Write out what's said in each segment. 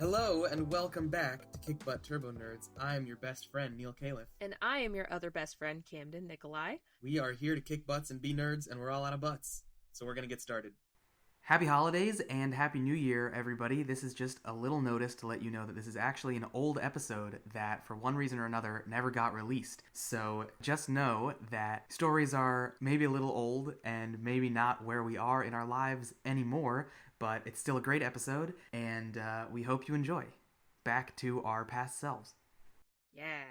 Hello and welcome back to Kick Butt Turbo Nerds. I am your best friend, Neil Califf. And I am your other best friend, Camden Nikolai. We are here to kick butts and be nerds, and we're all out of butts. So we're going to get started. Happy holidays and Happy New Year, everybody. This is just a little notice to let you know that this is actually an old episode that, for one reason or another, never got released. So just know that stories are maybe a little old and maybe not where we are in our lives anymore, but it's still a great episode, and we hope you enjoy. Back to our past selves. Yeah.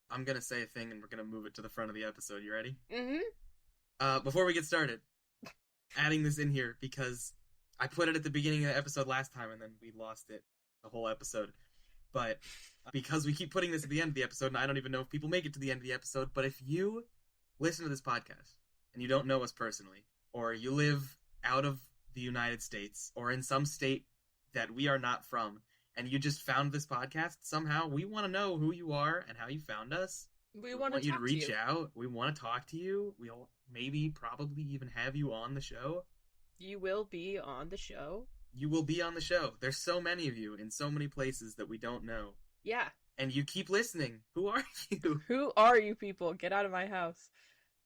I'm going to say a thing, and we're going to move it to the front of the episode. You ready? Mm-hmm. Before we get started, adding this in here because I put it at the beginning of the episode last time, and then we lost it the whole episode. But because we keep putting this at the end of the episode, and I don't even know if people make it to the end of the episode, but if you listen to this podcast, and you don't know us personally, or you live out of the United States, or in some state that we are not from, and you just found this podcast somehow, we want to know who you are and how you found us. We want you to reach out. We want to talk to you. We'll maybe, probably even have you on the show. You will be on the show. You will be on the show. There's so many of you in so many places that we don't know. Yeah. And you keep listening. Who are you? Who are you people? Get out of my house.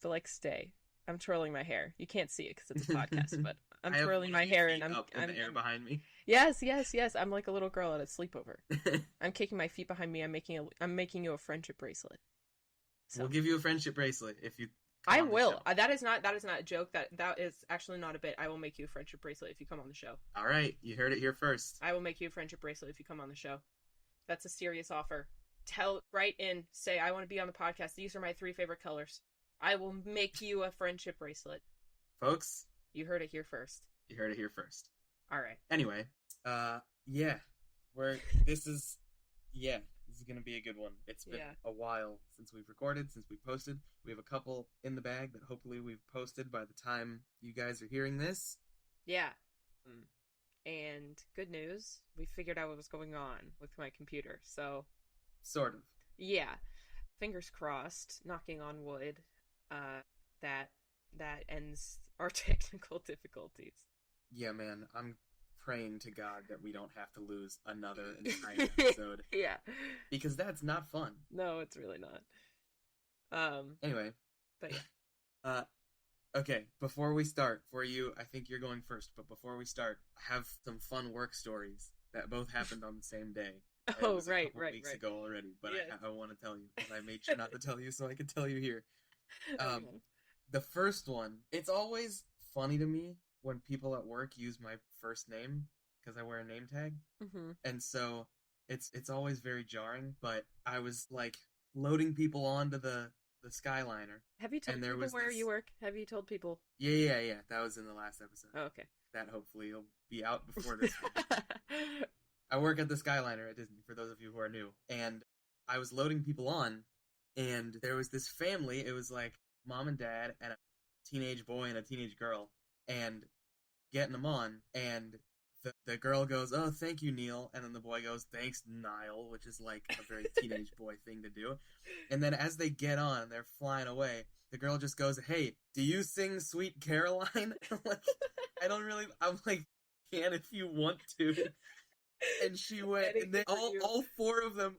But, stay. I'm twirling my hair. You can't see it because it's a podcast, but I'm twirling my hair and I'm the air behind me. Yes. I'm like a little girl at a sleepover. I'm kicking my feet behind me. I'm making you a friendship bracelet. So. We'll give you a friendship bracelet if you. I will. That is not a joke. That is actually not a bit. I will make you a friendship bracelet if you come on the show. All right, you heard it here first. I will make you a friendship bracelet if you come on the show. That's a serious offer. Write in, say I want to be on the podcast. These are my 3 favorite colors. I will make you a friendship bracelet. Folks, you heard it here first. You heard it here first. All right. Anyway, yeah, this is going to be a good one. It's been a while since we've recorded, since we posted. We have a couple in the bag that hopefully we've posted by the time you guys are hearing this. Yeah. And good news, we figured out what was going on with my computer, so... Sort of. Yeah. Fingers crossed, knocking on wood, that ends our technical difficulties. Yeah, man, I'm praying to God that we don't have to lose another entire episode. Yeah. Because that's not fun. No, it's really not. Anyway. But yeah. Okay, before we start, for you, I think you're going first, but before we start, I have some fun work stories that both happened on the same day. Oh, right. Weeks ago already, but yes. I want to tell you, and I made sure not to tell you so I could tell you here. Okay. The first one, it's always funny to me when people at work use my first name, because I wear a name tag, and so it's always very jarring, but I was, loading people onto the Skyliner. Have you told people where you work? Have you told people? Yeah, that was in the last episode. Oh, okay. That hopefully will be out before this one. I work at the Skyliner at Disney, for those of you who are new, and I was loading people on, and there was this family, it was mom and dad, and a teenage boy and a teenage girl, and getting them on, and the girl goes, "Oh, thank you, Neil," and then the boy goes, "Thanks, Niall," which is a very teenage boy thing to do. And then as they get on, they're flying away, the girl just goes, "Hey, do you sing Sweet Caroline?" I'm like, "Can if you want to." And she went, and then all four of them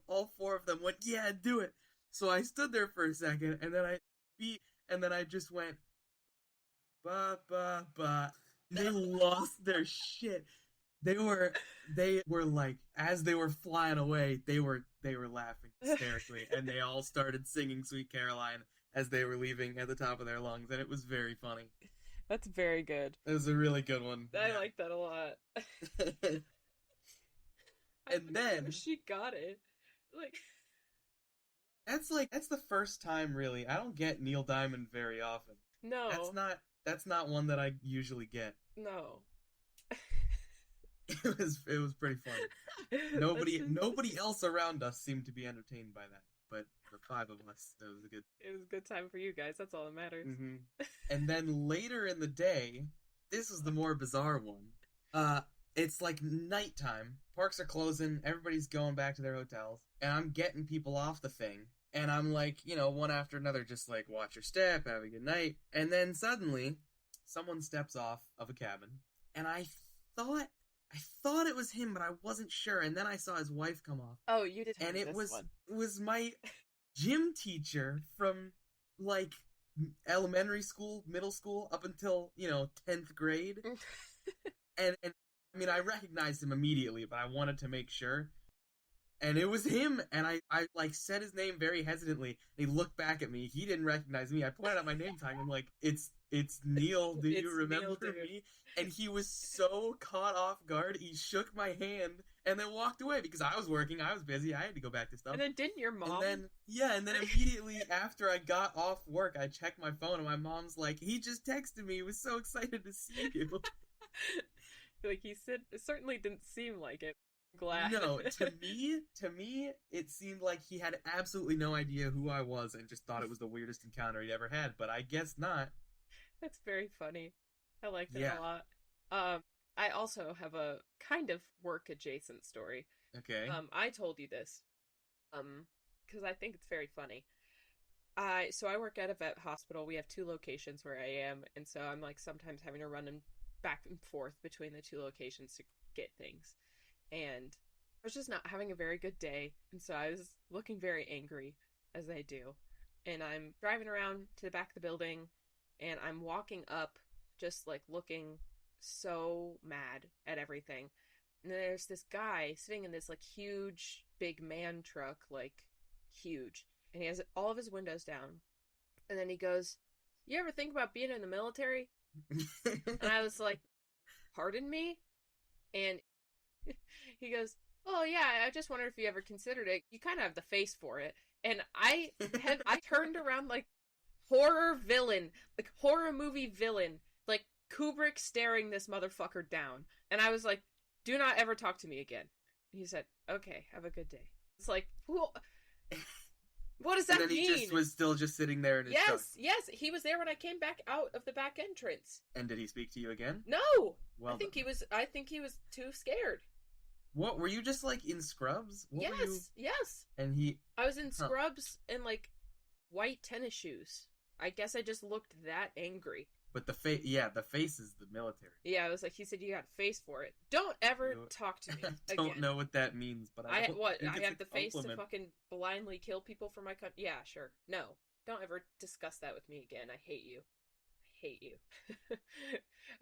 went, "Yeah, do it." So I stood there for a second, and then I just went, "Ba ba ba." They lost their shit. They were as they were flying away, they were laughing hysterically, and they all started singing Sweet Caroline as they were leaving at the top of their lungs, and it was very funny. That's very good. It was a really good one. I like that a lot. And then she got it. That's the first time really. I don't get Neil Diamond very often. No. That's not one that I usually get. No. It was pretty funny. Nobody else around us seemed to be entertained by that, but the 5 of us, it was a good time for you guys. That's all that matters. Mm-hmm. And then later in the day, this is the more bizarre one. It's nighttime. Parks are closing. Everybody's going back to their hotels, and I'm getting people off the thing. And I'm one after another, just watch your step, have a good night. And then suddenly, someone steps off of a cabin, and I thought I thought it was him, but I wasn't sure. And then I saw his wife come off. Oh, you did. And this it was one. my gym teacher from like elementary school, middle school, up until 10th grade. and I mean, I recognized him immediately, but I wanted to make sure. And it was him, and I like said his name very hesitantly. And he looked back at me. He didn't recognize me. I pointed out my name tag. I'm like, it's Neil. Do you remember me? And he was so caught off guard. He shook my hand and then walked away because I was working. I was busy. I had to go back to stuff. And then didn't your mom? And then immediately after I got off work, I checked my phone, and my mom's like, he just texted me. He was so excited to see you. Like, he said, it certainly didn't seem like it. Glad. No, to me, it seemed like he had absolutely no idea who I was and just thought it was the weirdest encounter he'd ever had, but I guess not. That's very funny. I liked it a lot. I also have a kind of work adjacent story. Okay. I told you this, because I think it's very funny. So I work at a vet hospital. We have 2 locations where I am, and so I'm like sometimes having to run back and forth between the 2 locations to get things. And I was just not having a very good day, and so I was looking very angry, as I do. And I'm driving around to the back of the building, and I'm walking up, just like looking so mad at everything. And there's this guy sitting in this like huge, big man truck, like huge, and he has all of his windows down. And then he goes, "You ever think about being in the military?" And I was like, "Pardon me?" And he goes, "Oh yeah, I just wondered if you ever considered it. You kind of have the face for it." And I turned around like horror movie villain, like Kubrick staring this motherfucker down. And I was like, "Do not ever talk to me again." And he said, "Okay, have a good day." It's like, what does that mean? And then he was still just sitting there in his truck. Yes, he was there when I came back out of the back entrance. And did he speak to you again? No. Well, I think he was too scared. What, were you just like in scrubs? Yes. And I was in scrubs and like white tennis shoes. I guess I just looked that angry. But the face is the military. Yeah, I was like, he said, "You got face for it. Don't ever talk to me again." I don't know what that means, but I have the face to fucking blindly kill people for my country? Yeah, sure. No, don't ever discuss that with me again. I hate you.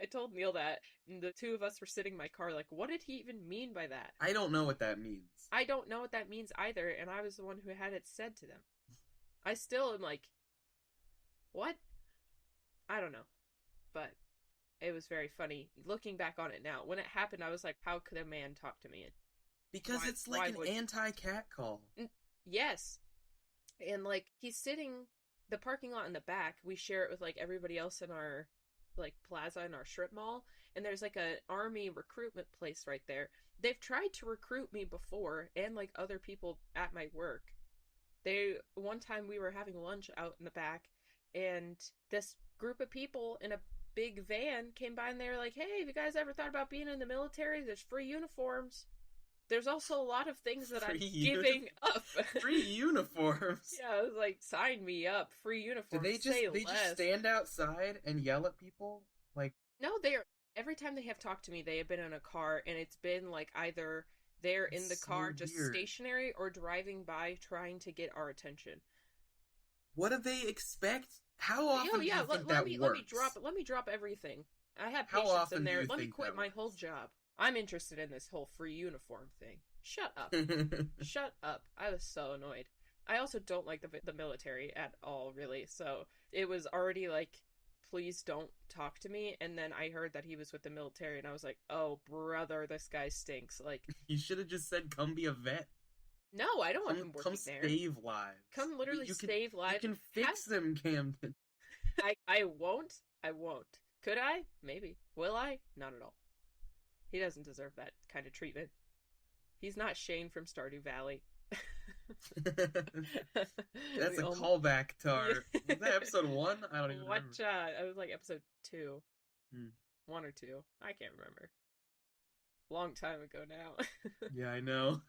I told Neil that, and the 2 of us were sitting in my car like, what did he even mean by that? I don't know what that means. I don't know what that means either, and I was the one who had it said to them. I still am like, what? I don't know. But it was very funny. Looking back on it now, when it happened, I was like, how could a man talk to me? Because it's like an anti-cat call. Yes. And like, he's sitting... The parking lot in the back, we share it with like everybody else in our like plaza in our strip mall, and there's like an army recruitment place right there. They've tried to recruit me before, and like other people at my work. One time we were having lunch out in the back, and this group of people in a big van came by, and they were like, "Hey, have you guys ever thought about being in the military? There's free uniforms." There's also a lot of things that I'm giving up. Free uniforms? Yeah, I was like, sign me up. Free uniforms. Did they just stand outside and yell at people? Like, no, every time they have talked to me, they have been in a car, and it's been like either they're in the car just stationary or driving by trying to get our attention. What do they expect? How often do you think that works? Let me drop everything. I have patients in there. Let me quit my whole job. I'm interested in this whole free uniform thing. Shut up. Shut up. I was so annoyed. I also don't like the military at all, really. So it was already like, please don't talk to me. And then I heard that he was with the military, and I was like, oh, brother, this guy stinks. Like, you should have just said, come be a vet. No, I don't want him working there. Come save lives. Come literally save lives. You can fix them, Camden. I won't. Could I? Maybe. Will I? Not at all. He doesn't deserve that kind of treatment. He's not Shane from Stardew Valley. That's a callback to our... Was that episode 1? I don't even remember. I was like episode 2. 1 or 2. I can't remember. Long time ago now. Yeah, I know.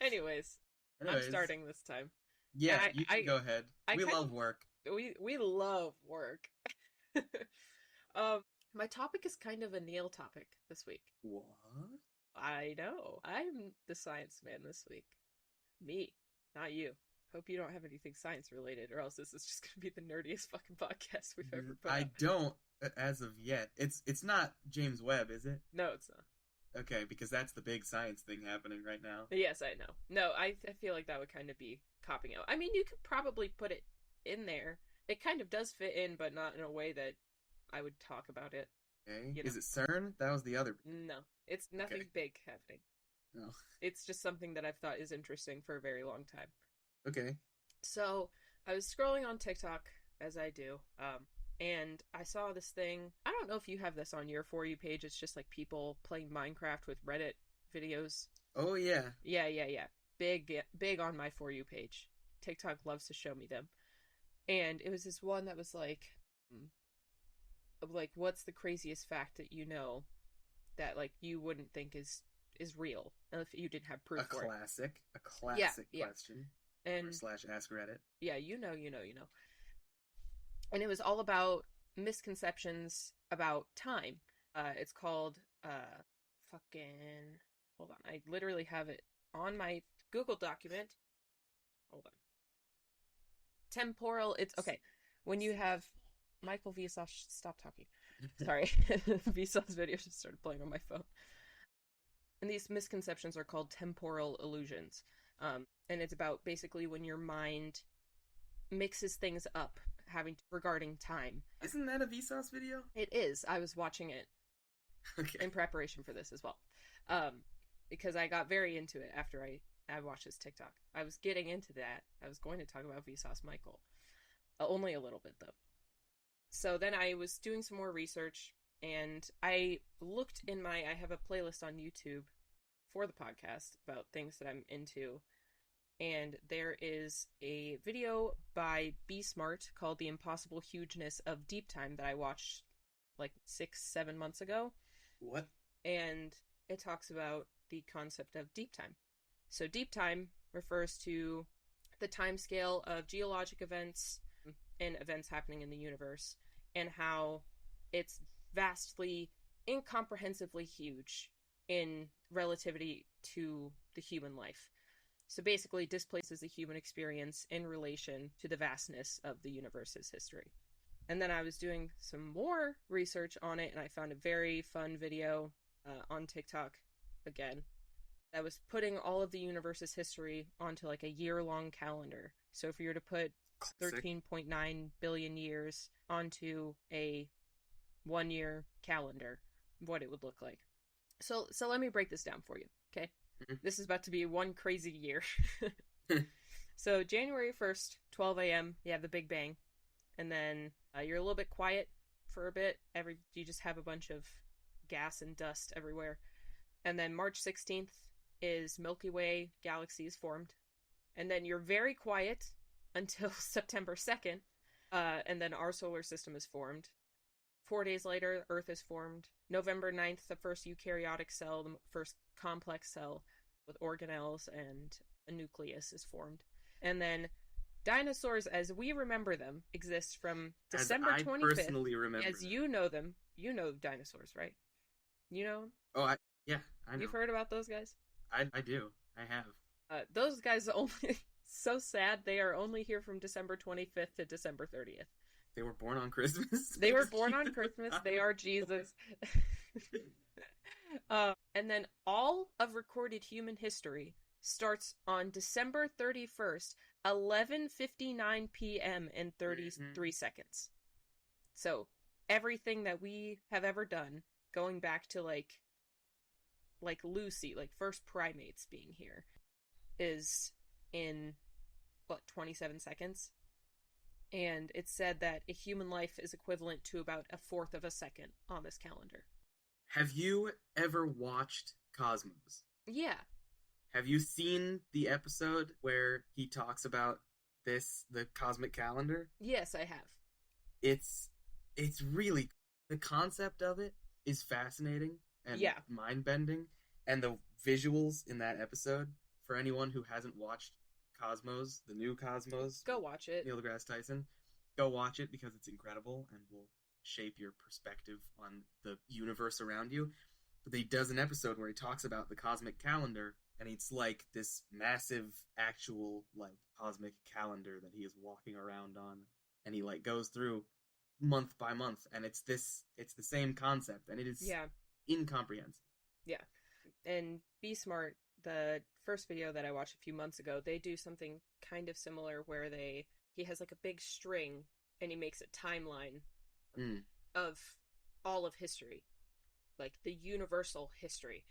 Anyways, I'm starting this time. Yeah, you can go ahead. We love work. We love work. My topic is kind of a Neil topic this week. What? I know. I'm the science man this week. Me, not you. Hope you don't have anything science related, or else this is just gonna be the nerdiest fucking podcast we've ever put I out. don't, as of yet. It's not James Webb, is it? No, it's not. Okay, because that's the big science thing happening right now. Yes, I know. No, I feel like that would kind of be copping out. I mean, you could probably put it in there. It kind of does fit in, but not in a way that I would talk about it. Okay. You know. Is it CERN? That was the other. No, it's nothing Okay. big happening. No. It's just something that I've thought is interesting for a very long time. Okay. So I was scrolling on TikTok, as I do, and I saw this thing. I don't know if you have this on your For You page. It's just like people playing Minecraft with Reddit videos. Oh, yeah. Yeah. Big on my For You page. TikTok loves to show me them. And it was this one that was like, what's the craziest fact that you know that like you wouldn't think is real if you didn't have proof for it? A classic Yeah. question. And Or / ask Reddit. yeah, you know. And it was all about misconceptions about time. It's called fucking, hold on, I literally have it on my Google document. Hold on. Temporal, it's okay. When you have Michael VSauce, stop talking. Sorry. VSauce video just started playing on my phone. And these misconceptions are called temporal illusions. And it's about basically when your mind mixes things up regarding time. Isn't that a VSauce video? It is. I was watching it Okay. in preparation for this as well. Because I got very into it after I watched this TikTok. I was getting into that. I was going to talk about VSauce Michael. Only a little bit, though. So then I was doing some more research, and I looked I have a playlist on YouTube for the podcast about things that I'm into, and there is a video by Be Smart called The Impossible Hugeness of Deep Time that I watched like 6-7 months ago. What? And it talks about the concept of deep time. So deep time refers to the time scale of geologic events and events happening in the universe, and how it's vastly, incomprehensibly huge in relativity to the human life. So basically displaces the human experience in relation to the vastness of the universe's history. And then I was doing some more research on it, and I found a very fun video on TikTok, again, that was putting all of the universe's history onto like a year-long calendar. So if you were to put 13.9 billion years onto a 1-year calendar, what it would look like. So let me break this down for you, okay? Mm-hmm. This is about to be one crazy year. So January 1st, 12 a.m., you have the Big Bang. And then you're a little bit quiet for a bit. You just have a bunch of gas and dust everywhere. And then March 16th is Milky Way galaxy is formed. And then you're very quiet until September 2nd. And then our solar system is formed. 4 days later, Earth is formed. November 9th, the first eukaryotic cell, the first complex cell with organelles and a nucleus is formed. And then dinosaurs, as we remember them, exist from December 25th. As I personally remember As them. you know them. You know dinosaurs, right? You know them? Oh, I know. You've heard about those guys? I do. I have. Those guys only... so sad, they are only here from December 25th to December 30th. They were born on Christmas? They were born on Christmas. They are Jesus. And then all of recorded human history starts on December 31st, 11:59 p.m. and 33 seconds. So everything that we have ever done, going back to like Lucy, like first primates being here, is in, 27 seconds? And it's said that a human life is equivalent to about 1/4 of a second on this calendar. Have you ever watched Cosmos? Yeah. Have you seen the episode where he talks about the cosmic calendar? Yes, I have. It's really, the concept of it is fascinating and mind-bending, and the visuals in that episode, for anyone who hasn't watched Cosmos, the new Cosmos, Go watch it. Neil deGrasse Tyson, go watch it because it's incredible, and we'll shape your perspective on the universe around you. But he does an episode where he talks about the cosmic calendar, and it's like this massive actual like cosmic calendar that he is walking around on, and he like goes through month by month, and it's the same concept, and it is incomprehensible. Yeah. And Be Smart, the first video that I watched a few months ago, they do something kind of similar where he has like a big string and he makes a timeline of all of history, like the universal history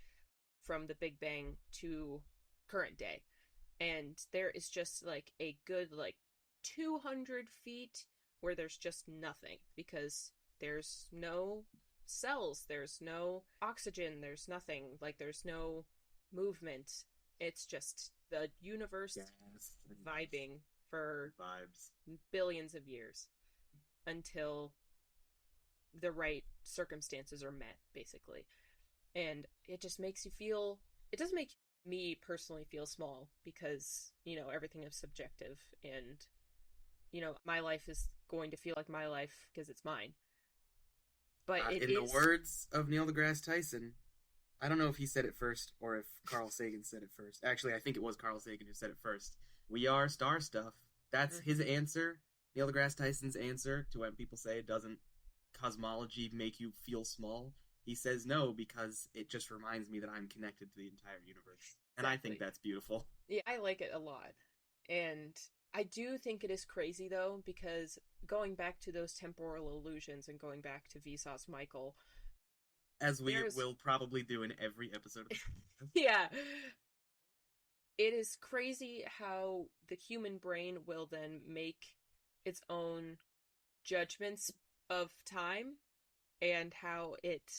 from the Big Bang to current day. And there is just like a good like 200 feet where there's just nothing, because there's no cells, there's no oxygen, there's nothing, like there's no movement. It's just the universe vibing for billions of years until the right circumstances are met, basically. And it just makes you feel, it doesn't make me personally feel small, because, you know, everything is subjective, and, you know, my life is going to feel like my life because it's mine. But in the words of Neil deGrasse Tyson, I don't know if he said it first or if Carl Sagan said it first. Actually, I think it was Carl Sagan who said it first. We are star stuff. That's his answer. Neil deGrasse Tyson's answer to when people say, doesn't cosmology make you feel small? He says no, because it just reminds me that I'm connected to the entire universe. And I think that's beautiful. Yeah, I like it a lot. And I do think it is crazy, though, because going back to those temporal illusions and going back to VSauce Michael, as we will probably do in every episode of the yeah. It is crazy how the human brain will then make its own judgments of time and how it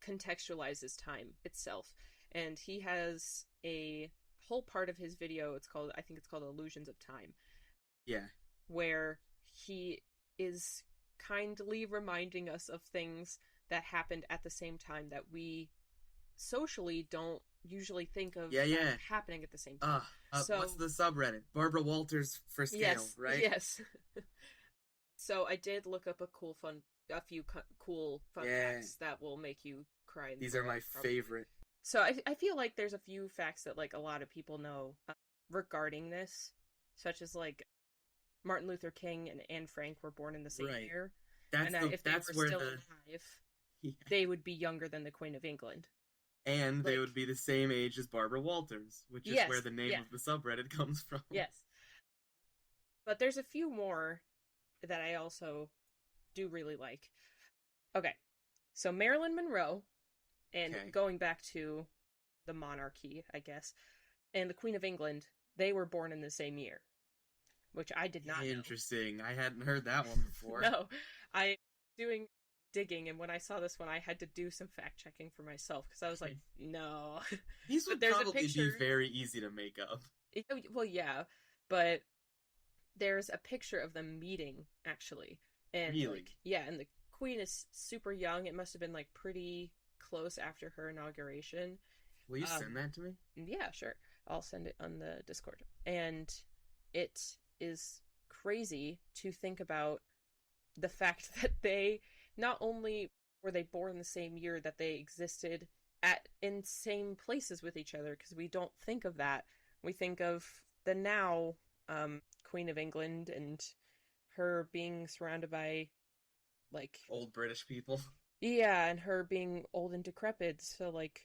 contextualizes time itself. And he has a whole part of his video, I think it's called Illusions of Time. Yeah. Where he is kindly reminding us of things that happened at the same time that we socially don't usually think of happening at the same time. So, what's the subreddit? Barbara Walters for scale, right? Yes. So I did look up a few cool fun facts that will make you cry. These are my favorite. So I feel like there's a few facts that like a lot of people know regarding this, such as like Martin Luther King and Anne Frank were born in the same year. If they were still alive, they would be younger than the Queen of England. And they would be the same age as Barbara Walters, which is where the name of the subreddit comes from. Yes. But there's a few more that I also do really like. Okay. So Marilyn Monroe, and going back to the monarchy, I guess, and the Queen of England, they were born in the same year, which I did not know. Interesting. I hadn't heard that one before. No. I doing digging, and when I saw this one, I had to do some fact checking for myself, because I was like, no. These would probably be very easy to make up. Well, yeah, but there's a picture of them meeting, actually. And really? And the Queen is super young. It must have been like pretty close after her inauguration. Will you send that to me? Yeah, sure. I'll send it on the Discord. And it is crazy to think about the fact that they not only were they born the same year, that they existed in same places with each other, because we don't think of that. We think of the now Queen of England and her being surrounded by like old British people. Yeah, and her being old and decrepit. So like,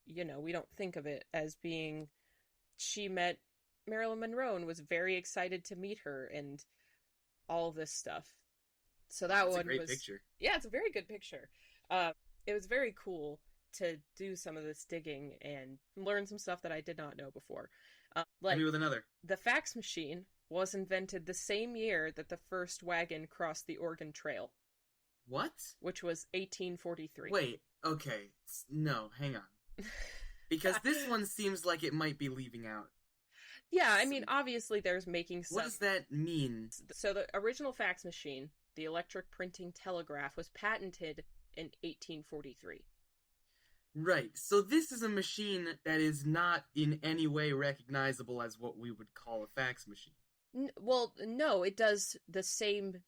you know, we don't think of it as being she met Marilyn Monroe and was very excited to meet her and all of this stuff. So that one was a great picture. Yeah, it's a very good picture. It was very cool to do some of this digging and learn some stuff that I did not know before. Hit me with another. The fax machine was invented the same year that the first wagon crossed the Oregon Trail. What? Which was 1843. Wait, okay. No, hang on. Because this one seems like it might be leaving out. Yeah, I mean, obviously there's making some... What does that mean? So the original fax machine, the electric printing telegraph, was patented in 1843. Right, so this is a machine that is not in any way recognizable as what we would call a fax machine. Well, no, it does the same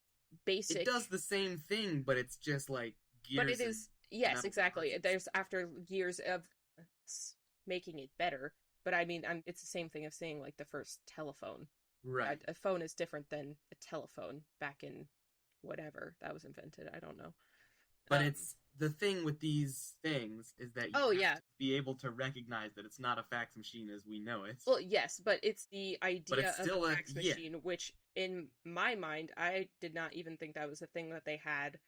basic. It does the same thing, but it's just like gears. But it is, yes, exactly. parts. There's after years of making it better. But I mean, it's the same thing of saying like the first telephone. Right. A phone is different than a telephone back in whatever that was invented. I don't know. But it's the thing with these things is that you have to be able to recognize that it's not a fax machine as we know it. Well, yes, but it's the idea it's still of a fax machine, which in my mind, I did not even think that was a thing that they had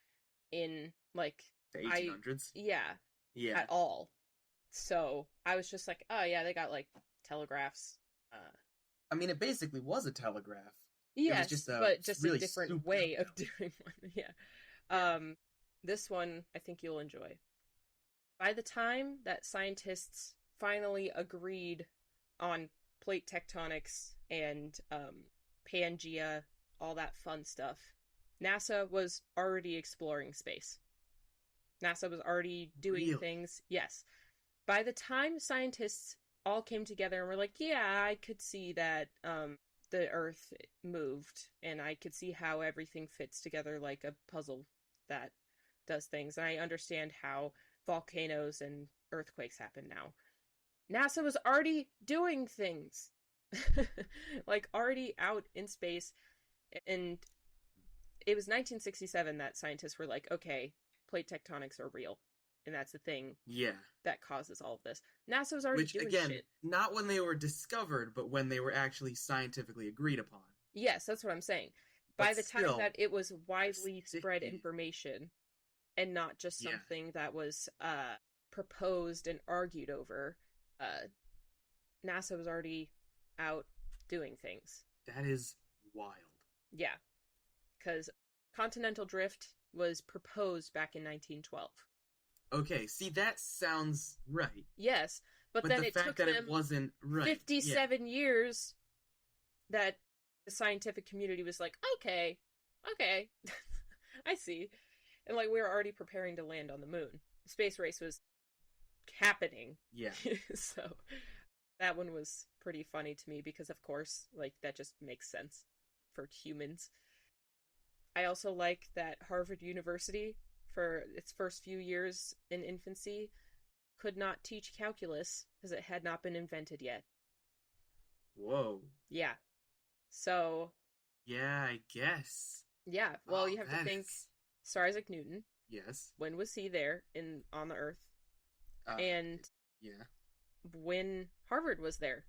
in like the 1800s. Yeah. At all. So I was just like, oh yeah, they got like telegraphs. I mean, it basically was a telegraph. Yes, but just really a different way of doing one. Yeah. This one I think you'll enjoy. By the time that scientists finally agreed on plate tectonics and Pangea, all that fun stuff, NASA was already exploring space. NASA was already doing things. Yes. By the time scientists all came together and were like, yeah, I could see that the Earth moved, and I could see how everything fits together like a puzzle that does things, and I understand how volcanoes and earthquakes happen now. NASA was already doing things. Like, already out in space, and it was 1967 that scientists were like, okay, plate tectonics are real. And that's the thing that causes all of this. NASA was already doing shit. Not when they were discovered, but when they were actually scientifically agreed upon. Yes, that's what I'm saying. By the time that it was widely spread information, and not just something that was proposed and argued over, NASA was already out doing things. That is wild. Yeah. Because continental drift was proposed back in 1912. Okay, see, that sounds right. Yes, but then it took them it wasn't right. 57 years that the scientific community was like, okay, I see. And, like, we were already preparing to land on the moon. The space race was happening. Yeah. So, that one was pretty funny to me because, of course, like, that just makes sense for humans. I also like that Harvard University, for its first few years in infancy, could not teach calculus because it had not been invented yet. Whoa. Yeah. So. Yeah, I guess. Yeah. Well, you have to think Sir Isaac Newton. Yes. When was he there on the Earth? And yeah, when Harvard was there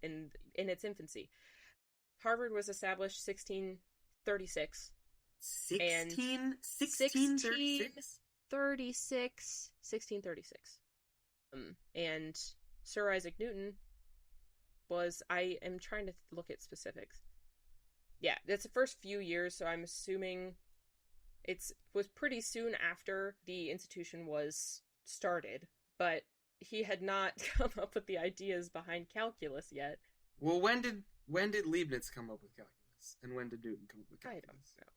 in its infancy. Harvard was established 1636. 1636. And Sir Isaac Newton was, I am trying to look at specifics. Yeah, that's the first few years, so I'm assuming was pretty soon after the institution was started, but he had not come up with the ideas behind calculus yet. Well, when did Leibniz come up with calculus, and when did Newton come up with calculus? I don't know.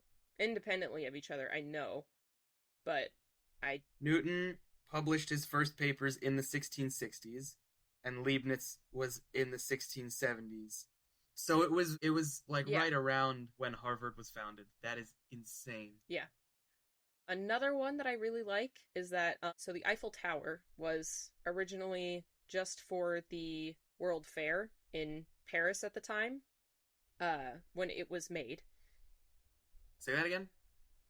Independently of each other, I know, but Newton published his first papers in the 1660s, and Leibniz was in the 1670s. So it was like right around when Harvard was founded. That is insane. Yeah. Another one that I really like is that so the Eiffel Tower was originally just for the World Fair in Paris at the time, when it was made. Say that again?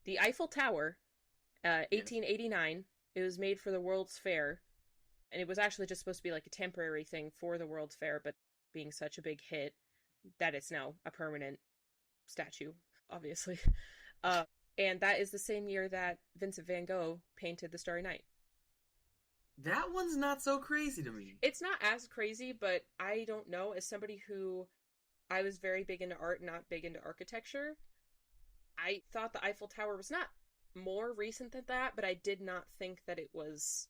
The Eiffel Tower, 1889, it was made for the World's Fair, and it was actually just supposed to be like a temporary thing for the World's Fair, but being such a big hit that it's now a permanent statue, obviously. And that is the same year that Vincent van Gogh painted The Starry Night. That one's not so crazy to me. It's not as crazy, but I don't know, as somebody who, I was very big into art, not big into architecture, I thought the Eiffel Tower was not more recent than that, but I did not think that it was,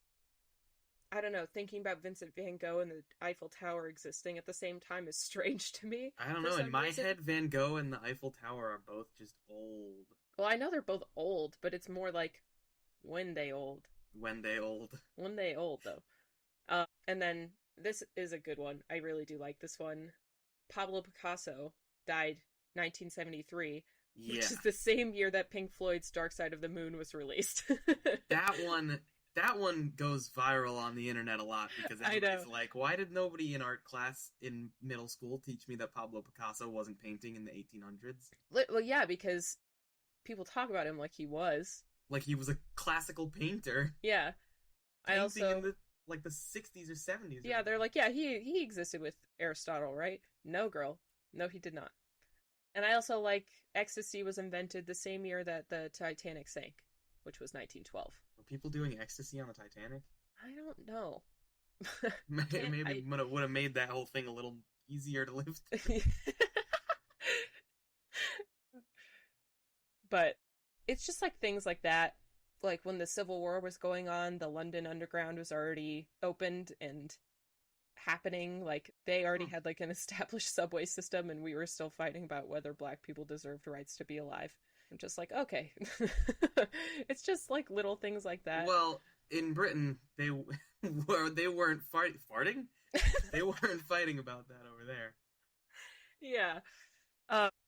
I don't know, thinking about Vincent van Gogh and the Eiffel Tower existing at the same time is strange to me. I don't know, in my head, Van Gogh and the Eiffel Tower are both just old. Well, I know they're both old, but it's more like, when they old. When they old. When they old, though. And then, this is a good one. I really do like this one. Pablo Picasso died 1973. Yeah. Which is the same year that Pink Floyd's Dark Side of the Moon was released. That one goes viral on the internet a lot because everybody's like, why did nobody in art class in middle school teach me that Pablo Picasso wasn't painting in the 1800s? Well, yeah, because people talk about him like he was. Like he was a classical painter. Yeah. I also... in the 60s or 70s. Yeah, they're like, yeah, he existed with Aristotle, right? No, girl. No, he did not. And I also like ecstasy was invented the same year that the Titanic sank, which was 1912. Were people doing ecstasy on the Titanic? I don't know. Maybe would have made that whole thing a little easier to live through. But it's just like things like that. Like when the Civil War was going on, the London Underground was already opened and happening. Like they already had like an established subway system, and we were still fighting about whether black people deserved rights to be alive. I'm just like, okay. It's just like little things like that. Well, in Britain, they weren't farting? They weren't fighting about that over there. Yeah.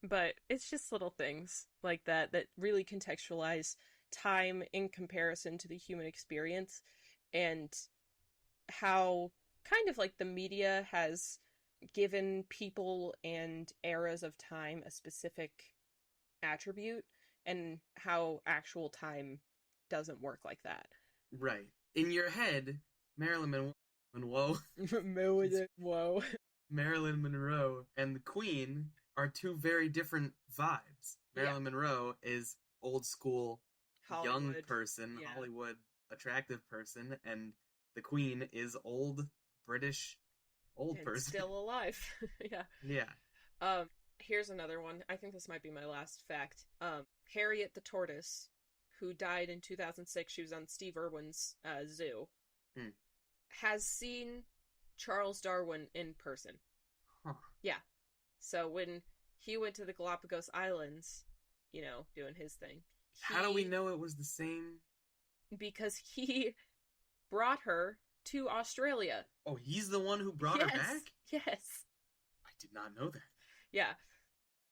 But it's just little things like that really contextualize time in comparison to the human experience, and how kind of like the media has given people and eras of time a specific attribute, and how actual time doesn't work like that. Right. In your head, Marilyn Monroe Marilyn Monroe and the Queen are two very different vibes. Marilyn Monroe is old school Hollywood. Young person, Hollywood attractive person, and the Queen is old British and person. Still alive. Yeah. Yeah. Here's another one. I think this might be my last fact. Harriet the tortoise, who died in 2006, she was on Steve Irwin's zoo, has seen Charles Darwin in person. Huh. Yeah. So when he went to the Galapagos Islands, doing his thing. How do we know it was the same? Because he brought her to Australia. Oh, he's the one who brought her back? Yes. I did not know that. Yeah.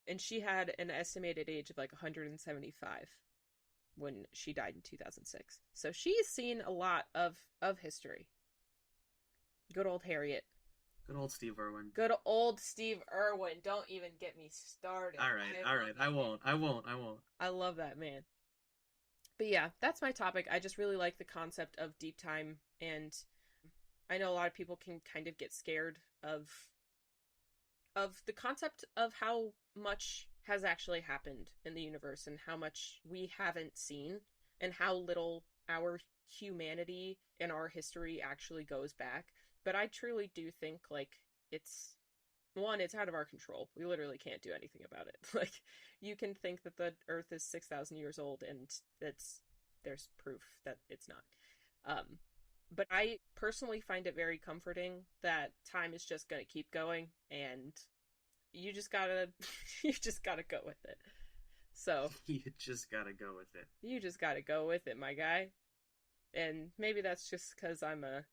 And she had an estimated age of like 175 when she died in 2006. So she's seen a lot of history. Good old Harriet. Good old Steve Irwin. Good old Steve Irwin. Don't even get me started. All right. I won't. I love that man. But yeah, that's my topic. I just really like the concept of deep time, and I know a lot of people can kind of get scared of the concept of how much has actually happened in the universe and how much we haven't seen and how little our humanity and our history actually goes back. But I truly do think, like, it's out of our control. We literally can't do anything about it. Like, you can think that the Earth is 6,000 years old, and there's proof that it's not. But I personally find it very comforting that time is just going to keep going, and you just gotta go with it. So you just gotta go with it. You just gotta go with it, my guy. And maybe that's just because I'm a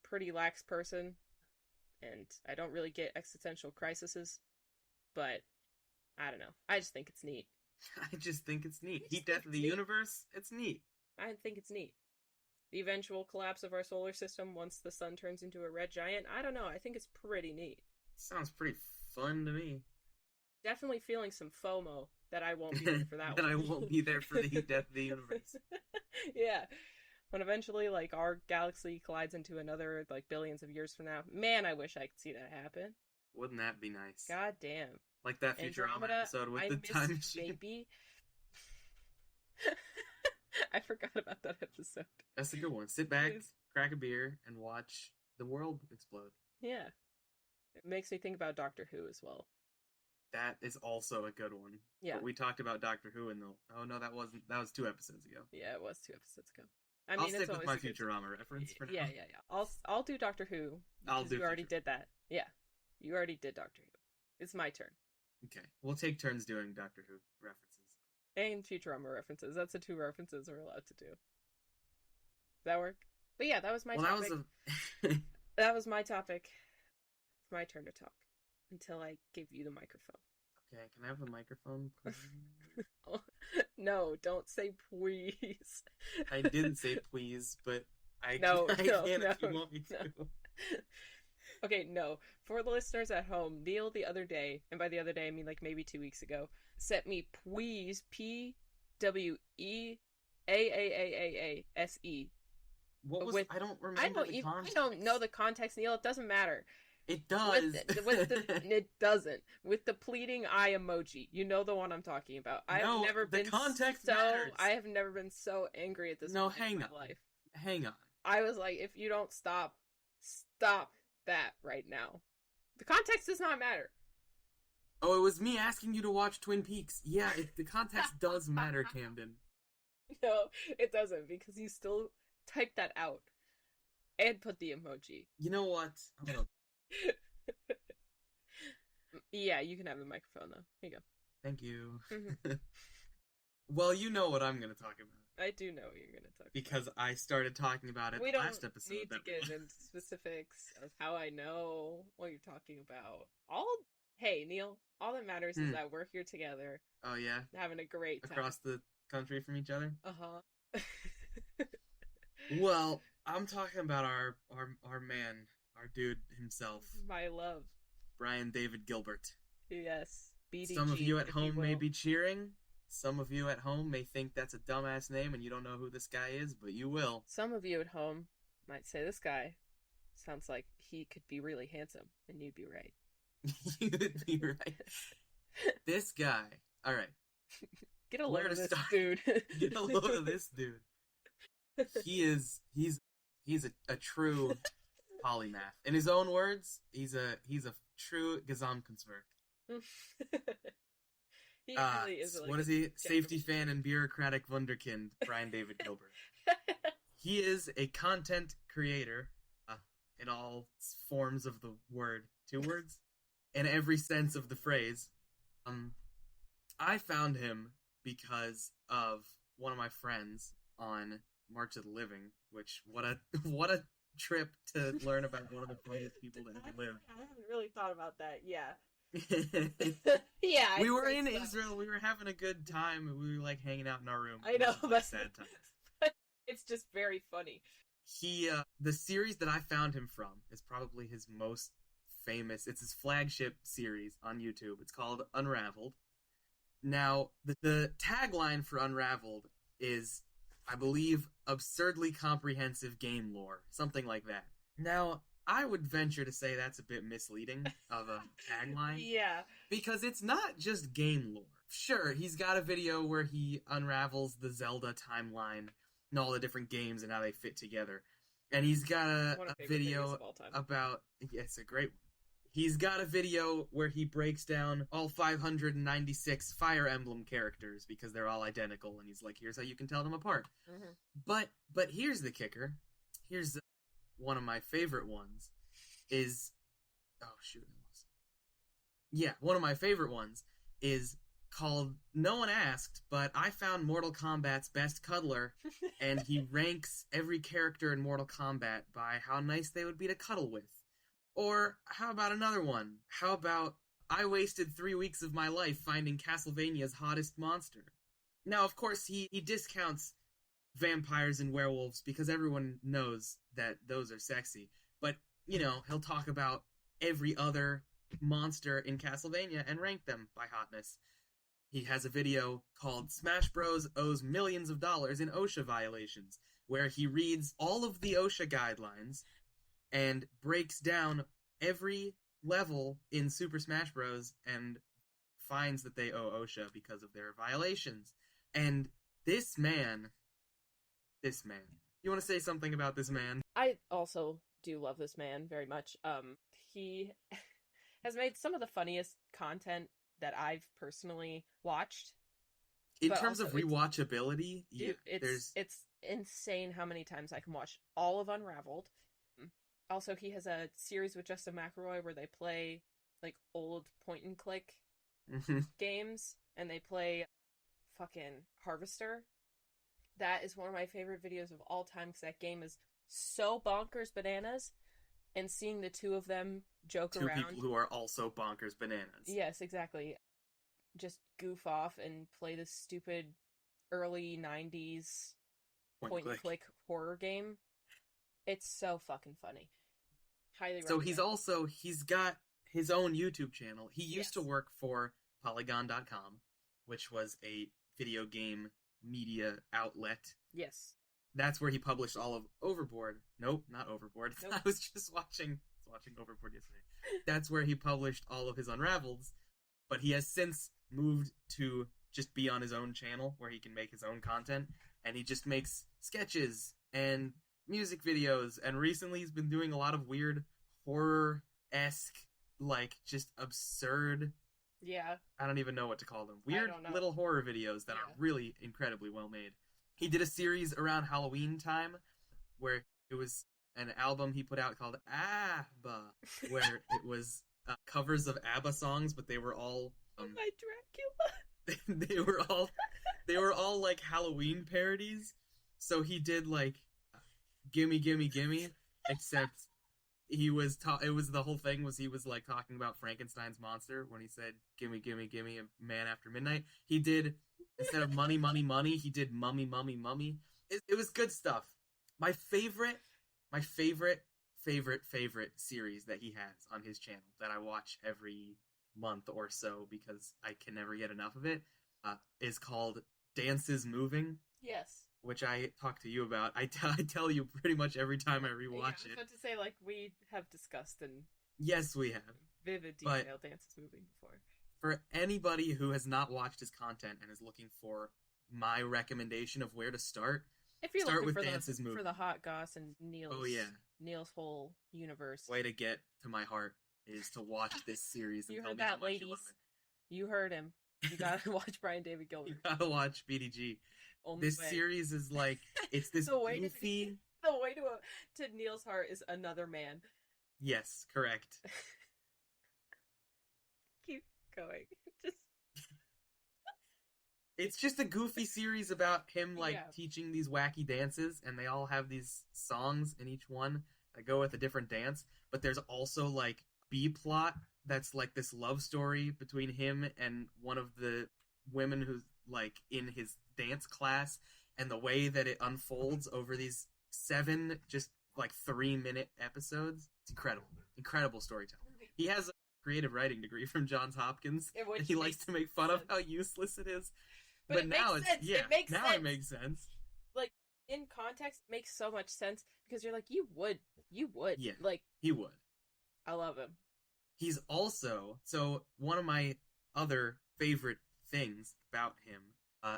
pretty lax person, and I don't really get existential crises. But I don't know. I just think it's neat. Heat death of the universe. It's neat. I think it's neat. The eventual collapse of our solar system once the sun turns into a red giant. I don't know. I think it's pretty neat. Sounds pretty fun to me. Definitely feeling some FOMO that I won't be there for that that one. I won't be there for the heat death of the universe. Yeah. When eventually, like, our galaxy collides into another, like, billions of years from now. Man, I wish I could see that happen. Wouldn't that be nice? God damn. Like that Futurama episode with the time machine. Baby. I forgot about that episode. That's a good one. Sit back, crack a beer, and watch the world explode. Yeah. It makes me think about Doctor Who as well. That is also a good one. Yeah. But we talked about Doctor Who in the... Oh, no, that was 2 episodes ago. Yeah, it was 2 episodes ago. I'll stick with my Futurama reference for now. Yeah. I'll do Doctor Who. You already did that. Yeah. You already did Doctor Who. It's my turn. Okay. We'll take turns doing Doctor Who references. And Futurama references. That's the 2 references we're allowed to do. Does that work? But yeah, that was my topic. That was my topic. It's my turn to talk until I give you the microphone. Okay, can I have a microphone, please? No, don't say please. I didn't say please, but I No, can no, if you no, want me to. no. Okay, no. For the listeners at home, Neil the other day, and by the other day I mean like maybe 2 weeks ago, sent me Pwease, Pweaase. What was? With I don't remember the I context. don't know the context, Neil. It doesn't matter. It does. It doesn't. With the pleading eye emoji. You know the one I'm talking about. No, the context matters. I have never been so angry at this point in my life. Hang on. I was like, if you don't stop that right now. The context does not matter. Oh, it was me asking you to watch Twin Peaks. Yeah, the context does matter, Camden. No, it doesn't, because you still type that out and put the emoji. You know what? Hold on. Yeah, you can have the microphone, though. Here you go. Thank you. Mhm. Well, you know what I'm going to talk about. I do know what you're going to talk Because I started talking about it We last don't episode. need to get into specifics of how I know what you're talking about. Hey, Neil, all that matters is that we're here together, Oh, yeah? having a great time. Across the country from each other? Uh-huh. Well, I'm talking about our man, our dude himself, My love. Brian David Gilbert. Yes. BDG, Some of you at if home may will. be cheering. Some of you at home may think that's a dumbass name and you don't know who this guy is, but you will. Some of you at home might say this guy sounds like he could be really handsome, and you'd be right. You'd be right. This guy. All right. Get a Where load of to this start? dude. Get a load of this dude. He's a true polymath. In his own words, he's a true Gesamtkunstwerk. He really is. Like, what is he? Safety fan and bureaucratic wunderkind, Brian David Gilbert. He is a content creator in all forms of the word. 2 words? In every sense of the phrase. I found him because of one of my friends on March of the Living, which what a trip to learn about one of the funniest people that ever lived. I haven't really thought about that. Yeah. Yeah, I we were think in so. Israel. We were having a good time. And we were like hanging out in our room. I know, It was, like, but sad times. it's just very funny. He, the series that I found him from is probably his most famous. It's his flagship series on YouTube. It's called Unraveled. Now, the tagline for Unraveled is, I believe, absurdly comprehensive game lore, something like that. Now, I would venture to say that's a bit misleading of a tagline. Yeah. Because it's not just game lore. Sure, he's got a video where he unravels the Zelda timeline and all the different games and how they fit together. And he's got a video about... Yeah, it's a great one. He's got a video where he breaks down all 596 Fire Emblem characters because they're all identical, and he's like, here's how you can tell them apart. Mm-hmm. But here's the kicker. Here's one of my favorite ones is... Oh, shoot, I lost it. Yeah, one of my favorite ones is called No One Asked, but I found Mortal Kombat's best cuddler, and he ranks every character in Mortal Kombat by how nice they would be to cuddle with. Or how about another one? How about I wasted 3 weeks of my life finding Castlevania's hottest monster? Now, of course, he discounts vampires and werewolves because everyone knows that those are sexy. But, you know, he'll talk about every other monster in Castlevania and rank them by hotness. He has a video called Smash Bros. Owes millions of dollars in OSHA violations, where he reads all of the OSHA guidelines and breaks down every level in Super Smash Bros. And finds that they owe OSHA because of their violations. And this man... You want to say something about this man? I also do love this man very much. He has made some of the funniest content that I've personally watched. In terms of rewatchability, it's insane how many times I can watch all of Unraveled. Also, he has a series with Justin McElroy where they play like old point and click games, and they play fucking Harvester. That is one of my favorite videos of all time because that game is so bonkers bananas, and seeing the two of them joke around. Two people who are also bonkers bananas. Yes, exactly. just goof off and play this stupid early 90s point-and-click horror game. It's so fucking funny. Highly recommend. So he's got his own YouTube channel. He used to work for Polygon.com, which was a video game media outlet. Yes. That's where he published all of Overboard. Nope, not Overboard. Nope. I was just watching Overboard yesterday. That's where he published all of his Unraveleds, but he has since moved to just be on his own channel where he can make his own content, and he just makes sketches and music videos, and recently he's been doing a lot of weird horror-esque, like, just absurd... Yeah. I don't even know what to call them. Weird little horror videos that are really incredibly well made. He did a series around Halloween time where it was an album he put out called ABBA, where it was covers of ABBA songs, but they were all... My Dracula! they were all like Halloween parodies. So he did like Gimme Gimme Gimme, except he was the whole thing was he was like talking about Frankenstein's monster when he said Gimme Gimme Gimme a Man After Midnight. He did, instead of Money Money Money, he did Mummy Mummy Mummy. It was good stuff. My favorite series that he has on his channel that I watch every month or so because I can never get enough of it is called Dances Moving. Yes. Which I talk to you about. I tell you pretty much every time I rewatch it. I was about to say, like, we have discussed in... Yes, we have. Vivid detail Dances Moving before. For anybody who has not watched his content and is looking for my recommendation of where to start, if you're start looking with Dances Moving. For the hot goss and Neil's... Oh, yeah. Neil's whole universe. Way to get to my heart is to watch this series and you tell heard me how that, much ladies. you love it. You heard him. You gotta watch Brian David Gilbert. You gotta watch BDG. This series is like, it's this goofy... The way to Neil's heart is Another Man. Yes, correct. Keep going. Just... It's just a goofy series about him, teaching these wacky dances, and they all have these songs in each one that go with a different dance, but there's also, like, B-plot that's, like, this love story between him and one of the women who's, like, in his dance class, and the way that it unfolds over these 7 just, like, 3-minute episodes. It's incredible storytelling. He has a creative writing degree from Johns Hopkins, and he likes to make fun of how useless it is. But now it makes sense. Like, in context, it makes so much sense, because you're like, you would. Yeah, like, he would. I love him. He's also, so one of my other favorite things about him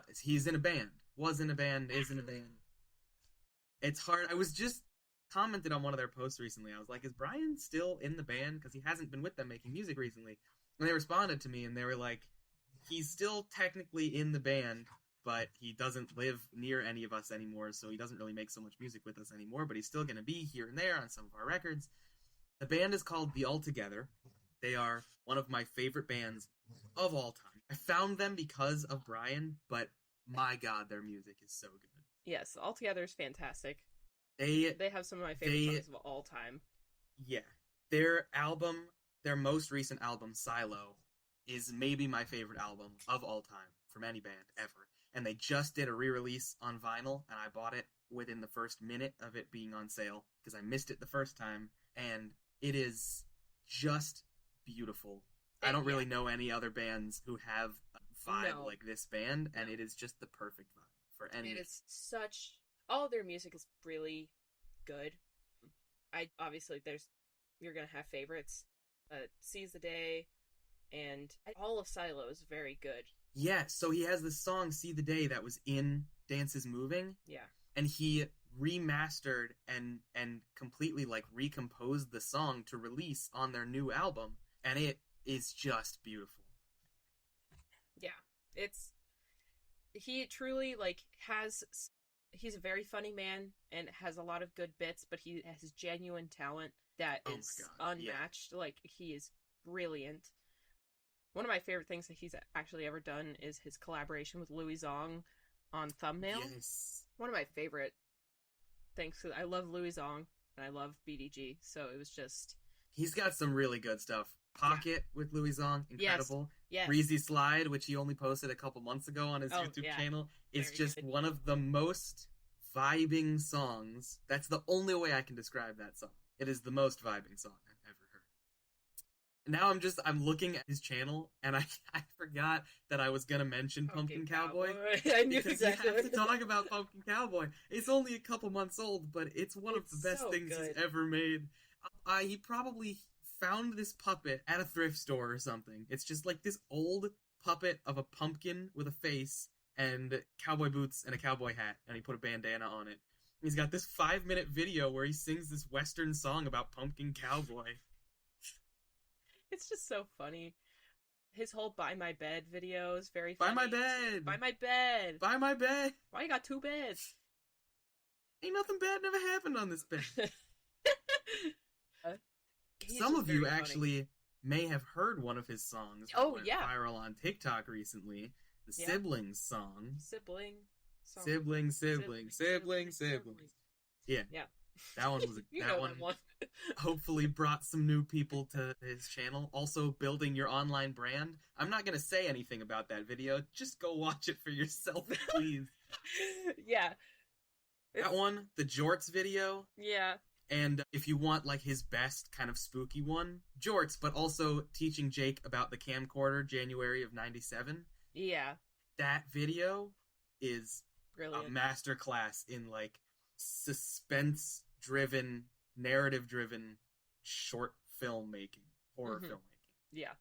is he's in a band. Was in a band, is in a band. It's hard. I was just commented on one of their posts recently. I was like, is Brian still in the band? Because he hasn't been with them making music recently. And they responded to me, and they were like, he's still technically in the band, but he doesn't live near any of us anymore, so he doesn't really make so much music with us anymore, but he's still going to be here and there on some of our records. The band is called The Altogether. They are one of my favorite bands of all time. I found them because of Brian, but my God, their music is so good. Yes, Altogether is fantastic. They have some of my favorite songs of all time. Yeah. Their most recent album, Silo, is maybe my favorite album of all time from any band ever. And they just did a re-release on vinyl, and I bought it within the first minute of it being on sale, because I missed it the first time, and it is just beautiful. I don't really know any other bands who have a vibe like this band, and it is just the perfect vibe for any. It is such... All of their music is really good. Obviously, you're gonna have favorites. Seize the Day, and all of Silo is very good. Yeah, so he has this song, See the Day, that was in Dances Moving. Yeah. And he remastered and completely, like, recomposed the song to release on their new album. And it is just beautiful. Yeah. He truly, like, he's a very funny man and has a lot of good bits, but he has genuine talent that is unmatched. Yeah. Like, he is brilliant. One of my favorite things that he's actually ever done is his collaboration with Louis Zong on Thumbnail. Yes. One of my favorite things. I love Louis Zong and I love BDG, so it was just... He's got some really good stuff Pocket with Louis Zong, incredible. Yes. Breezy Slide, which he only posted a couple months ago on his YouTube channel, is Very just good. one of the most vibing songs. That's the only way I can describe that song. It is the most vibing song I've ever heard. Now I'm looking at his channel, and I forgot that I was gonna mention Pumpkin Cowboy. I knew Because exactly. you have to talk about Pumpkin Cowboy. It's only a couple months old, but it's one of the best so things good. he's ever made. He probably found this puppet at a thrift store or something. It's just like this old puppet of a pumpkin with a face and cowboy boots and a cowboy hat, and he put a bandana on it. He's got this 5-minute video where he sings this Western song about Pumpkin Cowboy. It's just so funny. His whole "Buy My Bed" video is very funny. Buy my bed! Buy my bed! Buy my bed! Why you got 2 beds? Ain't nothing bad never happened on this bed. He's Some just of you very funny. actually may have heard one of his songs that Oh, went yeah. viral on TikTok recently. The Yeah. Siblings song. Sibling. song. Siblings. Yeah. Yeah. That one was You that know one that one. hopefully brought some new people to his channel. Also building your online brand. I'm not gonna say anything about that video. Just go watch it for yourself, please. Yeah. That one, the Jorts video. Yeah. And if you want, like, his best kind of spooky one, Jorts, but also teaching Jake about the camcorder, January of 97. Yeah. That video is a Brilliant. masterclass in, like, suspense-driven, narrative-driven short filmmaking, horror Mhm. filmmaking. Yeah.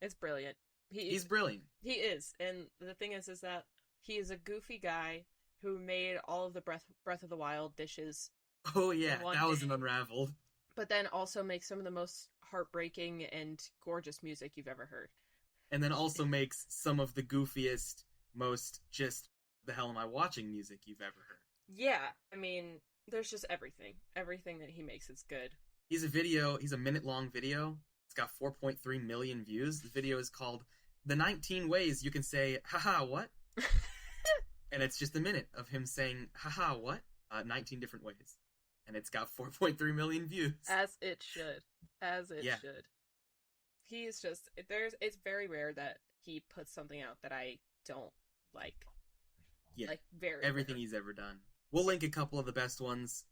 It's brilliant. He's brilliant. He is. And the thing is that he is a goofy guy who made all of the Breath of the Wild dishes, Oh, yeah, In one that was day. an Unraveled. but then also makes some of the most heartbreaking and gorgeous music you've ever heard. And then also makes some of the goofiest, most just, the hell am I watching music you've ever heard. Yeah. I mean, there's just everything. Everything that he makes is good. He's a minute-long video. It's got 4.3 million views. The video is called The 19 Ways You Can Say, Haha, What? And it's just a minute of him saying, haha, what? 19 different ways. And it's got 4.3 million views. As it should. As it Yeah. should. He is just, it's very rare that he puts something out that I don't like. Yeah, Like, very everything rare. he's ever done. We'll link a couple of the best ones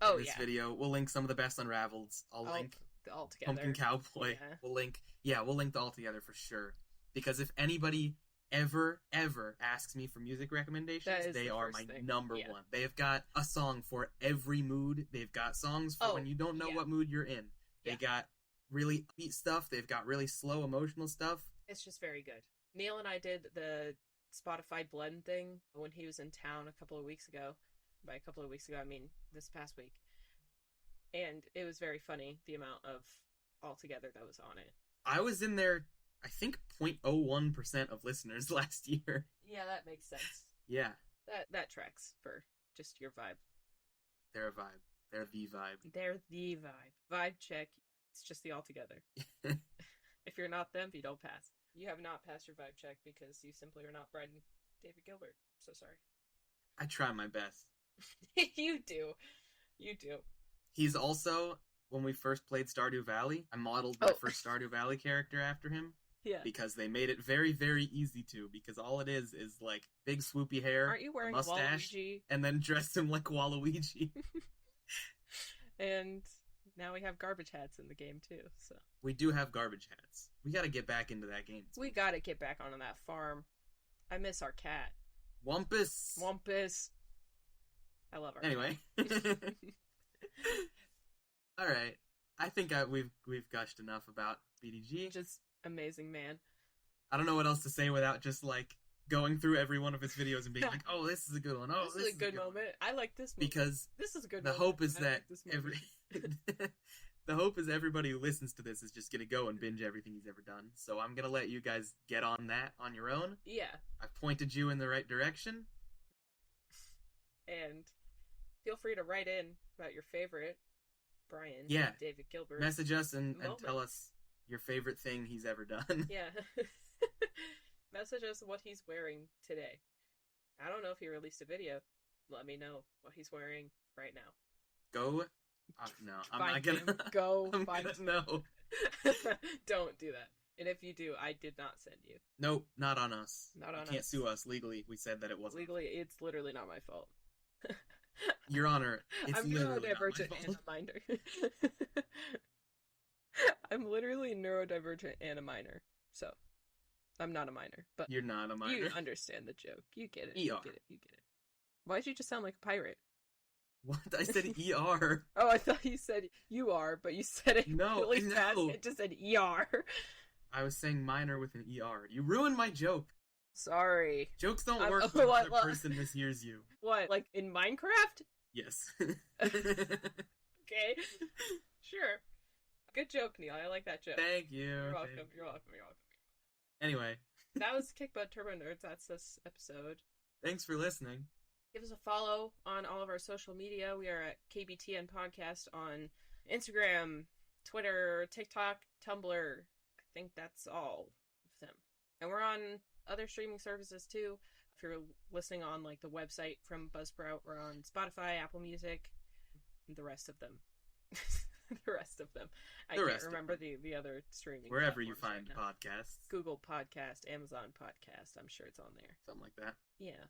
Oh, in this yeah. video. We'll link some of the best Unraveleds. I'll link all together. Pumpkin Cowboy. Yeah. We'll link the all together for sure. Because if anybody ever asks me for music That recommendations, is they the are first my thing. number Yeah. one. They have got a song for every mood. They've got songs for Oh, when you don't know yeah. what mood you're in. They Yeah. got really upbeat stuff. They've got really slow emotional stuff. It's just very good. Neil and I did the Spotify blend thing when he was in town a couple of weeks ago. By a couple of weeks ago, I mean this past week. And it was very funny, the amount of altogether that was on it. I was in there, I think 0.01% of listeners last year. Yeah, that makes sense. Yeah, That tracks for just your vibe. they're a vibe. They're the vibe. They're the vibe. Vibe check. It's just the altogether. If you're not them, you don't pass. You have not passed your vibe check because you simply are not Brian David Gilbert. So sorry. I try my best. You do. You do. He's also, when we first played Stardew Valley, I modeled my first Stardew Valley character after him. Yeah. Because they made it very, very easy to. Because all it is like big swoopy hair, Aren't you wearing mustache, Waluigi? and then dress him like Waluigi. And now we have garbage hats in the game too. So We do have garbage hats. We gotta get back into that game. we gotta get back on that farm. I miss our cat, Wumpus! Wumpus. I love our Anyway. Alright. I think we've gushed enough about BDG. just amazing man. I don't know what else to say without just, like, going through every one of his videos and being like, oh, this is a good one. Oh, This is a good one." moment. I like this moment. Because this is a good the moment. hope is I that like this moment. the hope is everybody who listens to this is just gonna go and binge everything he's ever done. So I'm gonna let you guys get on that on your own. Yeah. I've pointed you in the right direction. And feel free to write in about your favorite Brian Yeah. David Gilbert. Message us and Moment. tell us your favorite thing he's ever done. Yeah. Message us what he's wearing today. I don't know if he released a video. Let me know what he's wearing right now. Go. No, I'm Find not gonna. him. Go I'm find gonna him. know. Don't do that. And if you do, I did not send you. Nope, not on us. Not on You can't us. sue us legally. We said that it wasn't. Legally, it's literally not my fault. Your Honor, it's I'm literally not my neurodivergent and fault. a minor. I'm literally neurodivergent and a minor. So, I'm not a minor. But You're not a minor. you understand the joke. You get it. ER. You get it. You get it. Why'd you just sound like a pirate? What? I said ER. Oh, I thought you said you are, but you said it No, really fast. no. It just said ER. I was saying minor with an ER. You ruined my joke. Sorry. Jokes don't I'm- work oh, when what- another what? person mishears you. What, like in Minecraft? Yes. Okay. Sure. Good joke, Neil. I like that joke. Thank you. You're welcome. Thank- You're welcome. You're welcome. Anyway, That was Kick Butt Turbo Nerds. That's this episode. thanks for listening. Give us a follow on all of our social media. We are at KBTN Podcast on Instagram, Twitter, TikTok, Tumblr. I think that's all of them. And we're on other streaming services too. If you're listening on like the website from Buzzsprout, we're on Spotify, Apple Music, and the rest of them. The rest of them. I The can't rest of remember the other streaming Wherever you platforms find right now. podcasts. Google Podcast, Amazon Podcast. I'm sure it's on there. Something like that. Yeah.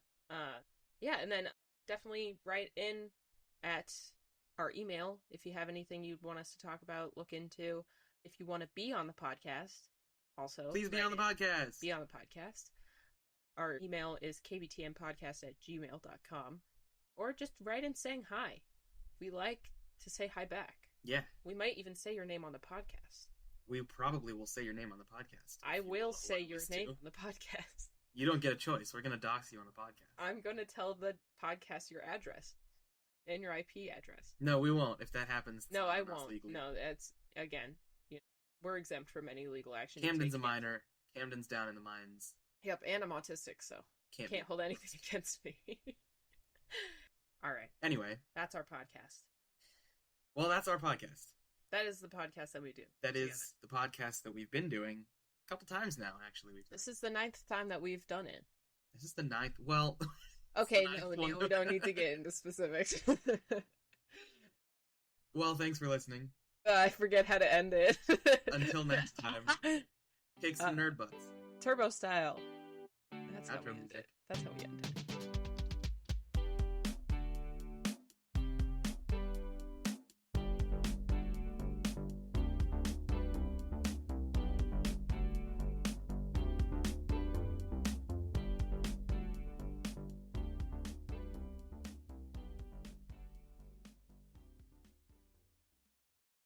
Yeah, and then definitely write in at our email if you have anything you'd want us to talk about, look into. If you want to be on the podcast, also. Please be on the podcast. Be on the podcast. Our email is kbtnpodcast@gmail.com. Or just write in saying hi. We like to say hi back. Yeah, We might even say your name on the podcast. we probably will say your name on the podcast. I if you will allow say your us name to. on the podcast. You don't get a choice. We're going to dox you on the podcast. I'm going to tell the podcast your address and your IP address. No, we won't. If that happens, No, I it's won't. legally. No, that's, again, we're exempt from any legal action. Camden's a taken. minor. Camden's down in the mines. Yep, and I'm autistic, so Can't. can't hold anything against me. All right, Anyway, that's our podcast. well, that's our podcast. That is the podcast that we do. That together. is the podcast that we've been doing a couple times now, actually. This is the 9th time that we've done it. This is the 9th. Well, Okay, the no, ninth Neil, one. we don't need to get into specifics. well, thanks for listening. I forget how to end it. Until next time. Kick some nerd butts. Turbo style. That's how Outro we end music. it. That's how we end it.